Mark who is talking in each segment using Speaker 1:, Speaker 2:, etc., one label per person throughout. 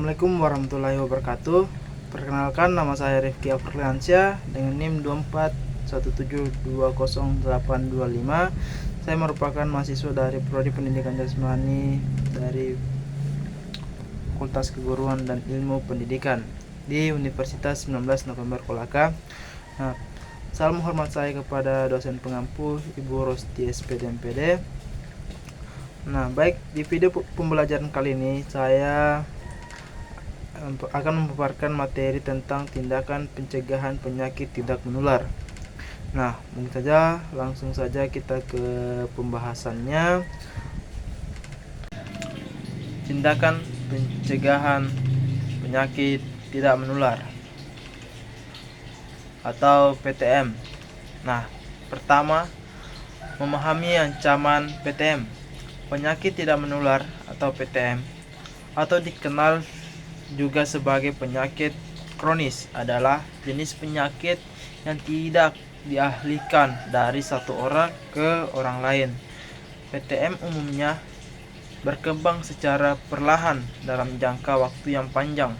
Speaker 1: Assalamualaikum warahmatullahi wabarakatuh. Perkenalkan, nama saya Rifki Afriliansyah dengan NIM 2417208085. Saya merupakan mahasiswa dari Prodi Pendidikan Jasmani dari Fakultas Keguruan dan Ilmu Pendidikan di Universitas 19 November Kolaka. Nah, salam hormat saya kepada dosen pengampu Ibu Rosti SPD MPD. Nah, baik, di video pembelajaran kali ini saya akan memaparkan materi tentang tindakan pencegahan penyakit tidak menular. Nah, mungkin saja langsung saja kita ke pembahasannya. Tindakan pencegahan penyakit tidak menular atau PTM. Nah, pertama, memahami ancaman PTM. Penyakit tidak menular atau PTM atau dikenal juga sebagai penyakit kronis adalah jenis penyakit yang tidak dialihkan dari satu orang ke orang lain. PTM umumnya berkembang secara perlahan dalam jangka waktu yang panjang.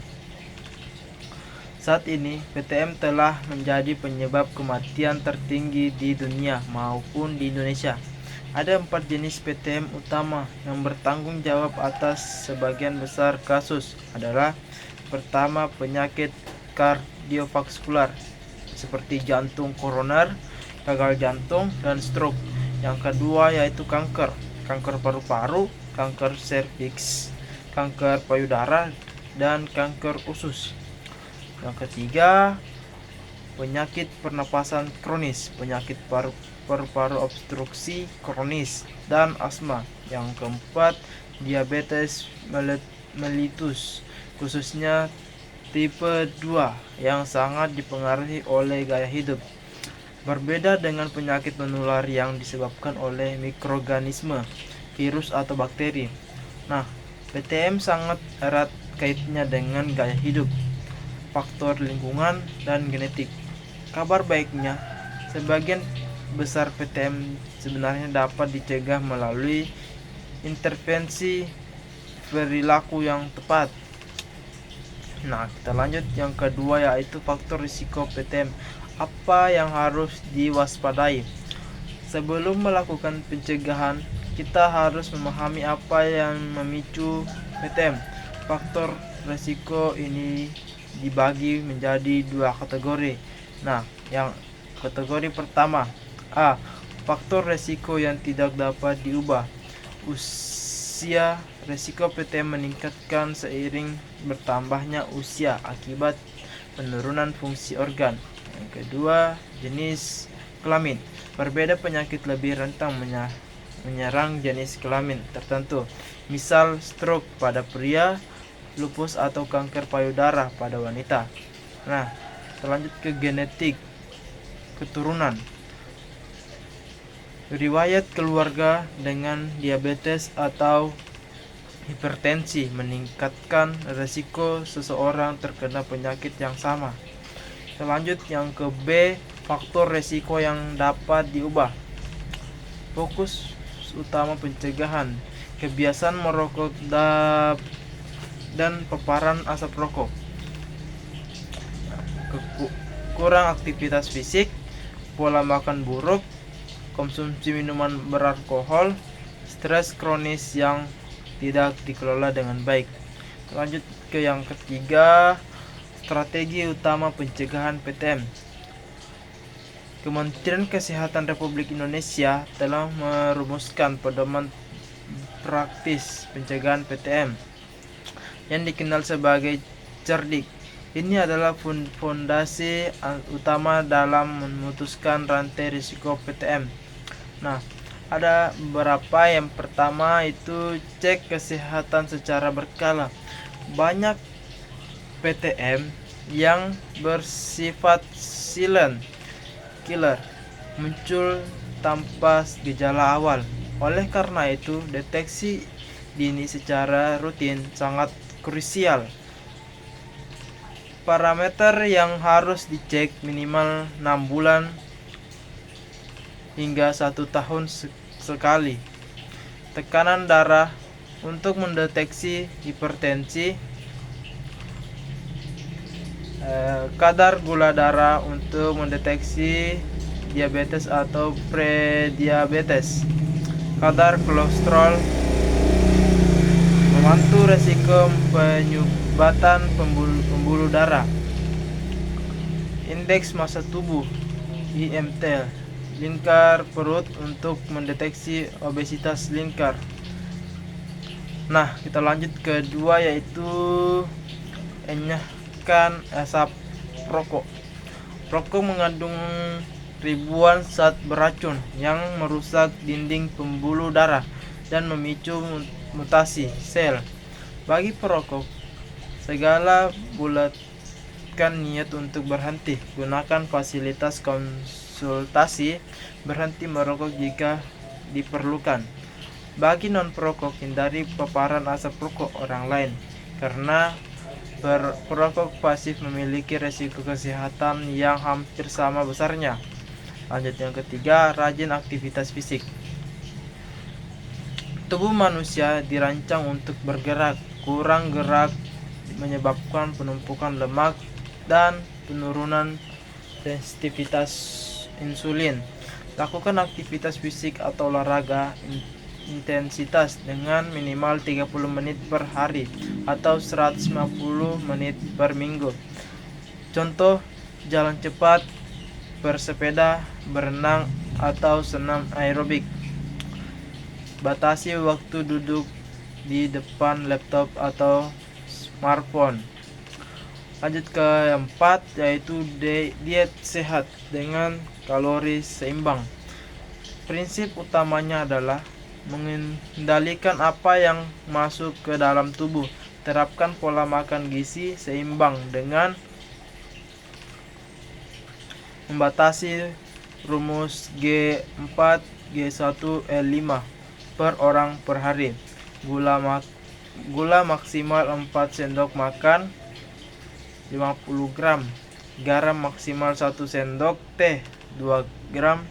Speaker 1: Saat ini, PTM telah menjadi penyebab kematian tertinggi di dunia maupun di Indonesia. Ada 4 jenis PTM utama yang bertanggung jawab atas sebagian besar kasus adalah: pertama, penyakit kardiovaskular seperti jantung koroner, gagal jantung, dan stroke. Yang kedua yaitu kanker paru-paru, kanker serviks, kanker payudara, dan kanker usus. Yang ketiga, penyakit pernapasan kronis, penyakit paru-paru obstruksi kronis, dan asma. Yang keempat, diabetes mellitus, khususnya tipe 2 yang sangat dipengaruhi oleh gaya hidup. Berbeda dengan penyakit menular yang disebabkan oleh mikroorganisme, virus atau bakteri. Nah, PTM sangat erat kaitannya dengan gaya hidup, faktor lingkungan, dan genetik. Kabar baiknya, sebagian besar PTM sebenarnya dapat dicegah melalui intervensi perilaku yang tepat. Nah, kita lanjut yang kedua yaitu faktor risiko PTM. Apa yang harus diwaspadai? Sebelum melakukan pencegahan, kita harus memahami apa yang memicu PTM. Faktor risiko ini dibagi menjadi 2 kategori. Nah, yang kategori pertama, A. Faktor resiko yang tidak dapat diubah. Usia. Resiko PTM meningkatkan seiring bertambahnya usia akibat penurunan fungsi organ. Yang kedua, jenis kelamin. Berbeda penyakit lebih rentan menyerang jenis kelamin tertentu. Misal stroke pada pria, lupus atau kanker payudara pada wanita. Nah, selanjut ke genetik keturunan. Riwayat keluarga dengan diabetes atau hipertensi meningkatkan risiko seseorang terkena penyakit yang sama. Selanjut yang ke B, faktor risiko yang dapat diubah. Fokus utama pencegahan: kebiasaan merokok dan paparan asap rokok. Kurang aktivitas fisik, pola makan buruk, konsumsi minuman beralkohol, stres kronis yang tidak dikelola dengan baik. Lanjut ke yang ketiga, strategi utama pencegahan PTM. Kementerian Kesehatan Republik Indonesia telah merumuskan pedoman praktis pencegahan PTM yang dikenal sebagai CERDIK. Ini adalah fondasi utama dalam memutuskan rantai risiko PTM. Nah, ada beberapa. Yang pertama itu cek kesehatan secara berkala. Banyak PTM yang bersifat silent killer muncul tanpa gejala awal. Oleh karena itu, deteksi dini secara rutin sangat krusial. Parameter yang harus dicek minimal 6 bulan hingga 1 tahun sekali. Tekanan darah untuk mendeteksi hipertensi, kadar gula darah untuk mendeteksi diabetes atau prediabetes, kadar kolesterol, membantu resiko penyumbatan pembuluh darah, indeks massa tubuh IMT, lingkar perut untuk mendeteksi obesitas lingkar. Nah, kita lanjut kedua, yaitu enyahkan asap rokok. Rokok mengandung ribuan zat beracun yang merusak dinding pembuluh darah dan memicu mutasi sel. Bagi perokok, segala bulatkan niat untuk berhenti. Gunakan fasilitas konsultasi berhenti merokok jika diperlukan. Bagi non-perokok, hindari paparan asap rokok orang lain, karena perokok pasif memiliki resiko kesehatan yang hampir sama besarnya. Lanjut yang ketiga, rajin aktivitas fisik. Tubuh manusia dirancang untuk bergerak. Kurang gerak menyebabkan penumpukan lemak dan penurunan sensitivitas insulin. Lakukan aktivitas fisik atau olahraga intensitas dengan minimal 30 menit per hari atau 150 menit per minggu. Contoh, jalan cepat, bersepeda, berenang, atau senam aerobik. Batasi waktu duduk di depan laptop atau smartphone. Lanjut ke yang keempat, yaitu diet sehat dengan kalori seimbang. Prinsip utamanya adalah mengendalikan apa yang masuk ke dalam tubuh. Terapkan pola makan gizi seimbang dengan membatasi rumus G4 G1L5 per orang per hari. Gula maksimal 4 sendok makan 50 gram. Garam maksimal 1 sendok teh 2 gram.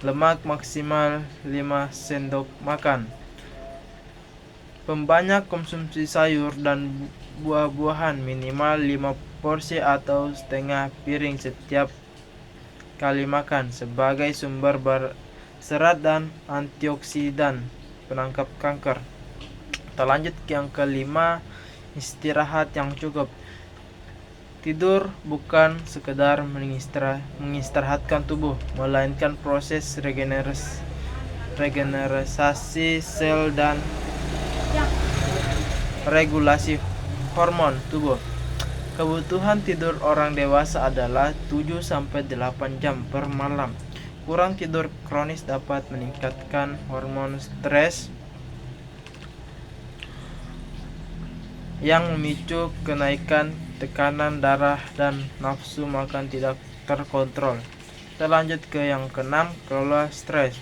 Speaker 1: Lemak maksimal 5 sendok makan. Pembanyak konsumsi sayur dan buah-buahan, minimal 5 porsi atau setengah piring setiap kali makan, sebagai sumber serat dan antioksidan penangkap kanker. Kita lanjut ke yang kelima, istirahat yang cukup. Tidur bukan sekedar mengistirahatkan tubuh, melainkan proses regenerasi sel dan regulasi hormon tubuh. Kebutuhan tidur orang dewasa adalah 7-8 jam per malam. Kurang tidur kronis dapat meningkatkan hormon stres yang memicu kenaikan tekanan darah dan nafsu makan tidak terkontrol. Kita lanjut ke yang keenam, kelola stres.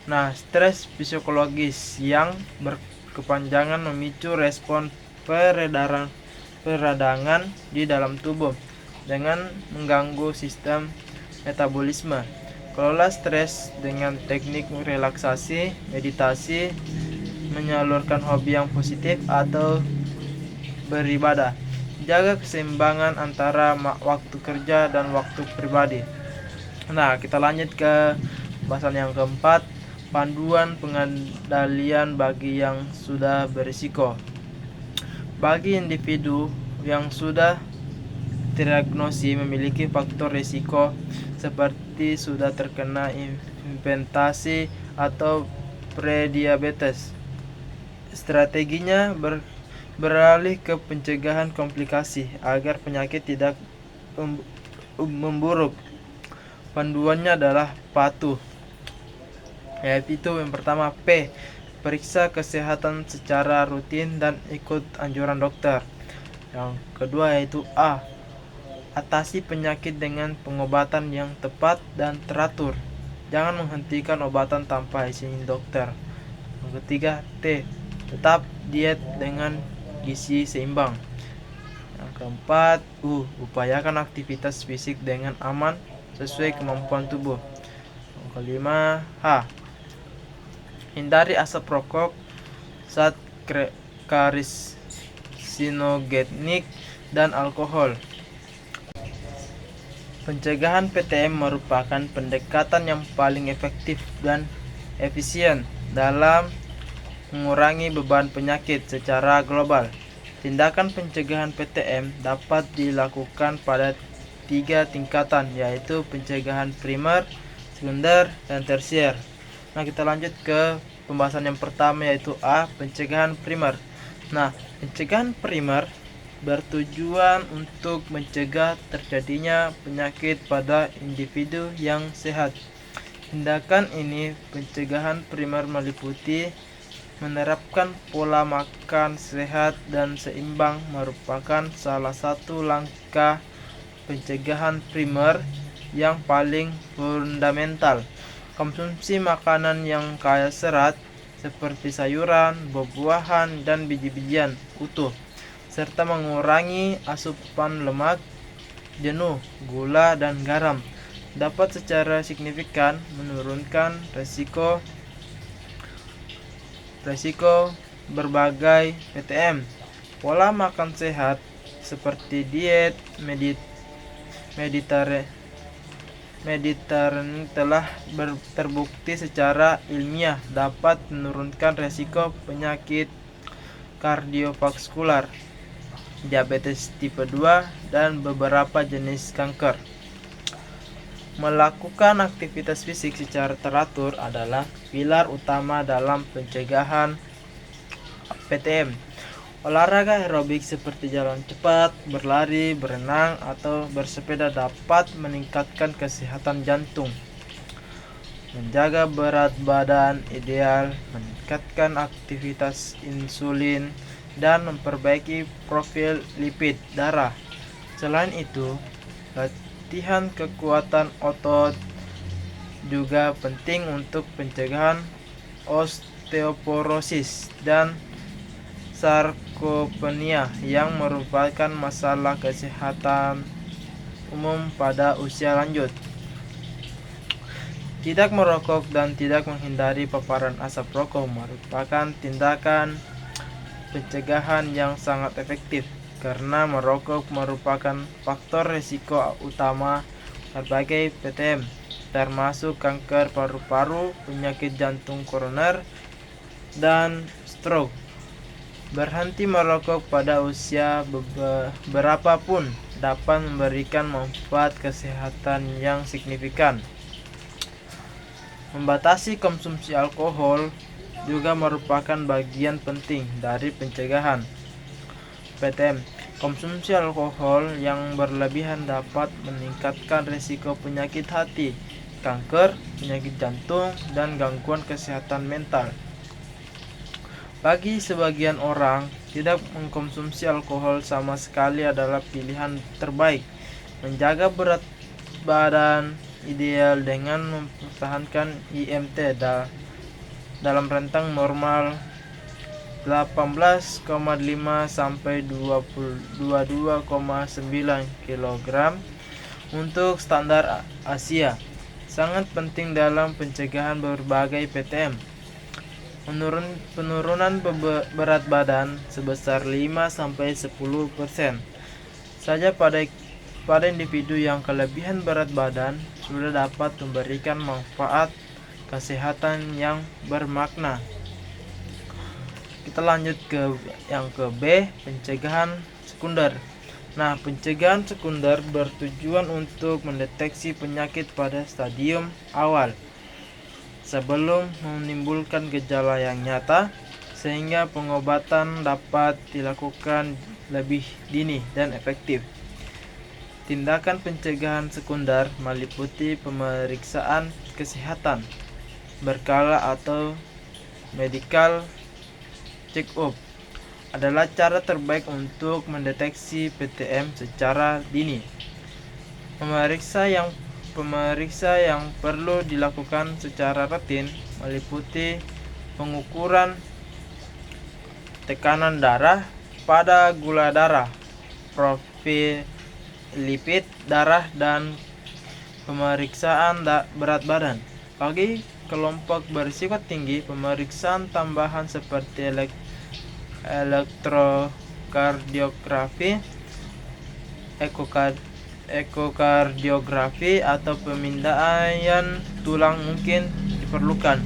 Speaker 1: Nah, stres psikologis yang berkepanjangan memicu respon peradangan di dalam tubuh dengan mengganggu sistem metabolisme. Kelola stres dengan teknik relaksasi, meditasi, menyalurkan hobi yang positif, atau beribadah. Jaga keseimbangan antara waktu kerja dan waktu pribadi. Nah, kita lanjut ke bahasan yang keempat, panduan pengendalian bagi yang sudah berisiko. Bagi individu yang sudah terdiagnosis memiliki faktor risiko seperti sudah terkena infeksi atau prediabetes, strateginya beralih ke pencegahan komplikasi agar penyakit tidak memburuk. Panduannya adalah patuh, yaitu yang pertama P, periksa kesehatan secara rutin dan ikut anjuran dokter. Yang kedua yaitu A, atasi penyakit dengan pengobatan yang tepat dan teratur. Jangan menghentikan obatan tanpa izin dokter. Yang ketiga T, tetap diet dengan gizi seimbang. Yang keempat, upayakan aktivitas fisik dengan aman sesuai kemampuan tubuh. Yang kelima, H, hindari asap rokok, zat karsinogenik dan alkohol. Pencegahan PTM merupakan pendekatan yang paling efektif dan efisien dalam mengurangi beban penyakit secara global. Tindakan pencegahan PTM dapat dilakukan pada 3 tingkatan, yaitu pencegahan primer, sekunder, dan tersier. Nah, kita lanjut ke pembahasan yang pertama, yaitu A. Pencegahan primer. Nah, pencegahan primer bertujuan untuk mencegah terjadinya penyakit pada individu yang sehat. Tindakan ini, pencegahan primer, meliputi menerapkan pola makan sehat dan seimbang, merupakan salah satu langkah pencegahan primer yang paling fundamental. Konsumsi makanan yang kaya serat seperti sayuran, buah-buahan, dan biji-bijian utuh, serta mengurangi asupan lemak, jenuh, gula, dan garam dapat secara signifikan menurunkan resiko berbagai PTM. Pola makan sehat seperti diet Mediterranean telah terbukti secara ilmiah dapat menurunkan resiko penyakit kardiovaskular, diabetes tipe 2, dan beberapa jenis kanker. Melakukan aktivitas fisik secara teratur adalah pilar utama dalam pencegahan PTM. Olahraga aerobik seperti jalan cepat, berlari, berenang, atau bersepeda dapat meningkatkan kesehatan jantung, menjaga berat badan ideal, meningkatkan aktivitas insulin, dan memperbaiki profil lipid darah. Selain itu, latihan kekuatan otot juga penting untuk pencegahan osteoporosis dan sarkopenia yang merupakan masalah kesehatan umum pada usia lanjut. Tidak merokok dan tidak menghindari paparan asap rokok merupakan tindakan pencegahan yang sangat efektif, karena merokok merupakan faktor risiko utama berbagai PTM, termasuk kanker paru-paru, penyakit jantung koroner, dan stroke. Berhenti merokok pada usia berapapun dapat memberikan manfaat kesehatan yang signifikan. Membatasi konsumsi alkohol juga merupakan bagian penting dari pencegahan PTM. Konsumsi alkohol yang berlebihan dapat meningkatkan risiko penyakit hati, kanker, penyakit jantung, dan gangguan kesehatan mental. Bagi sebagian orang, tidak mengkonsumsi alkohol sama sekali adalah pilihan terbaik. Menjaga berat badan ideal dengan mempertahankan IMT dalam rentang normal 18,5 sampai 22,9 kg untuk standar Asia sangat penting dalam pencegahan berbagai PTM. Penurunan berat badan sebesar 5-10% saja pada individu yang kelebihan berat badan sudah dapat memberikan manfaat kesehatan yang bermakna. Kita lanjut ke yang ke B, pencegahan sekunder. Nah, pencegahan sekunder bertujuan untuk mendeteksi penyakit pada stadium awal sebelum menimbulkan gejala yang nyata, sehingga pengobatan dapat dilakukan lebih dini dan efektif. Tindakan pencegahan sekunder meliputi pemeriksaan kesehatan berkala atau medical check-up adalah cara terbaik untuk mendeteksi PTM secara dini. Pemeriksa yang perlu dilakukan secara rutin meliputi pengukuran tekanan darah, pada gula darah, profil lipid darah, dan pemeriksaan berat badan. Bagi kelompok berisiko tinggi, pemeriksaan tambahan seperti elektrokardiografi ekokardiografi atau pemindaian tulang mungkin diperlukan.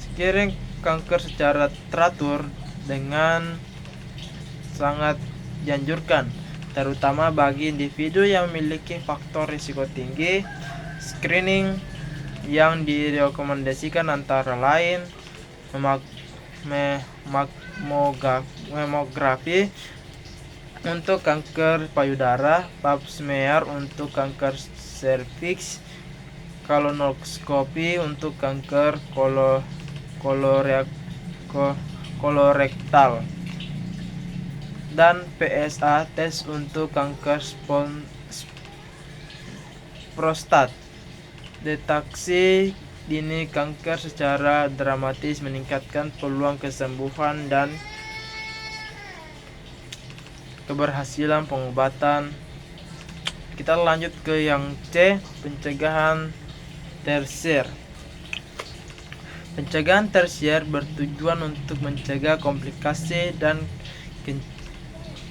Speaker 1: Screening kanker secara teratur dengan sangat dianjurkan, terutama bagi individu yang memiliki faktor risiko tinggi. Screening yang direkomendasikan antara lain mamografi untuk kanker payudara, pap smear untuk kanker serviks, kolonoskopi untuk kanker kolorektal, dan PSA tes untuk kanker prostat. Deteksi dini kanker secara dramatis meningkatkan peluang kesembuhan dan keberhasilan pengobatan. Kita lanjut ke yang C, pencegahan tersier. Pencegahan tersier bertujuan untuk mencegah komplikasi dan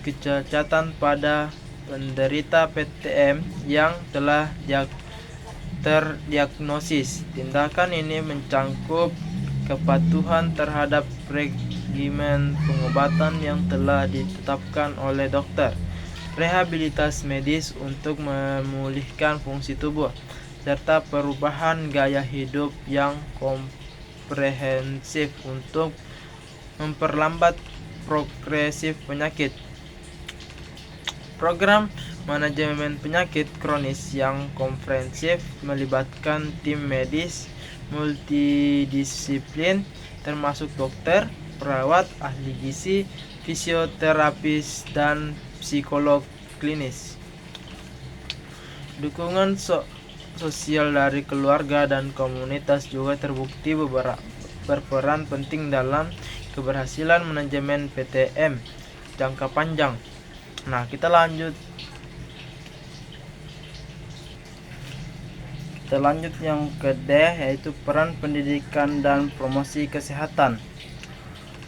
Speaker 1: kecacatan pada penderita PTM yang telah terdiagnosis. Tindakan ini mencangkup kepatuhan terhadap regimen pengobatan yang telah ditetapkan oleh dokter, rehabilitasi medis untuk memulihkan fungsi tubuh, serta perubahan gaya hidup yang komprehensif untuk memperlambat progresif penyakit. Program manajemen penyakit kronis yang komprehensif melibatkan tim medis multidisiplin termasuk dokter, perawat, ahli gizi, fisioterapis, dan psikolog klinis. Dukungan sosial dari keluarga dan komunitas juga terbukti berperan penting dalam keberhasilan manajemen PTM jangka panjang. Nah, kita lanjut yang ke D, yaitu peran pendidikan dan promosi kesehatan.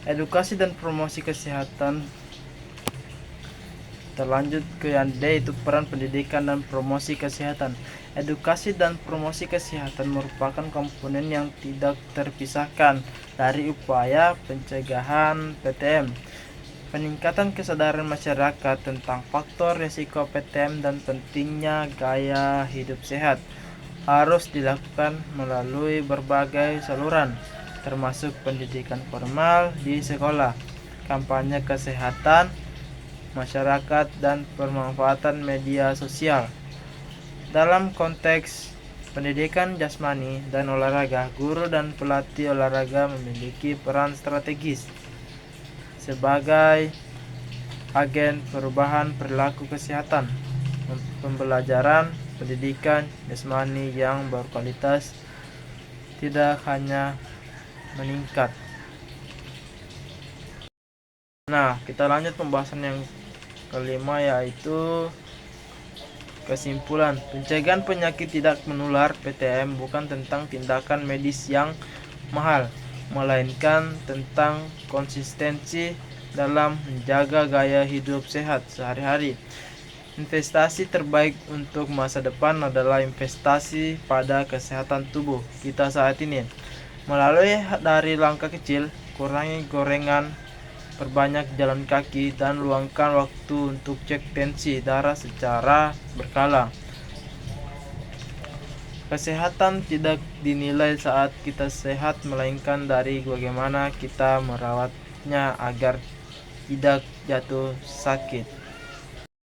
Speaker 1: Edukasi dan promosi kesehatan. Kita lanjut ke yang D, yaitu peran pendidikan dan promosi kesehatan. Edukasi dan promosi kesehatan merupakan komponen yang tidak terpisahkan dari upaya pencegahan PTM. Peningkatan kesadaran masyarakat tentang faktor risiko PTM dan pentingnya gaya hidup sehat harus dilakukan melalui berbagai saluran, termasuk pendidikan formal di sekolah, kampanye kesehatan masyarakat, dan pemanfaatan media sosial. Dalam konteks pendidikan jasmani dan olahraga, guru dan pelatih olahraga memiliki peran strategis sebagai agen perubahan perilaku kesehatan. Pembelajaran pendidikan jasmani yang berkualitas tidak hanya meningkat. Nah, kita lanjut pembahasan yang kelima, yaitu kesimpulan. Pencegahan penyakit tidak menular PTM bukan tentang tindakan medis yang mahal, melainkan tentang konsistensi dalam menjaga gaya hidup sehat sehari-hari. Investasi terbaik untuk masa depan adalah investasi pada kesehatan tubuh kita saat ini. Melalui dari langkah kecil, kurangi gorengan, perbanyak jalan kaki, dan luangkan waktu untuk cek tensi darah secara berkala. Kesehatan tidak dinilai saat kita sehat, melainkan dari bagaimana kita merawatnya agar tidak jatuh sakit.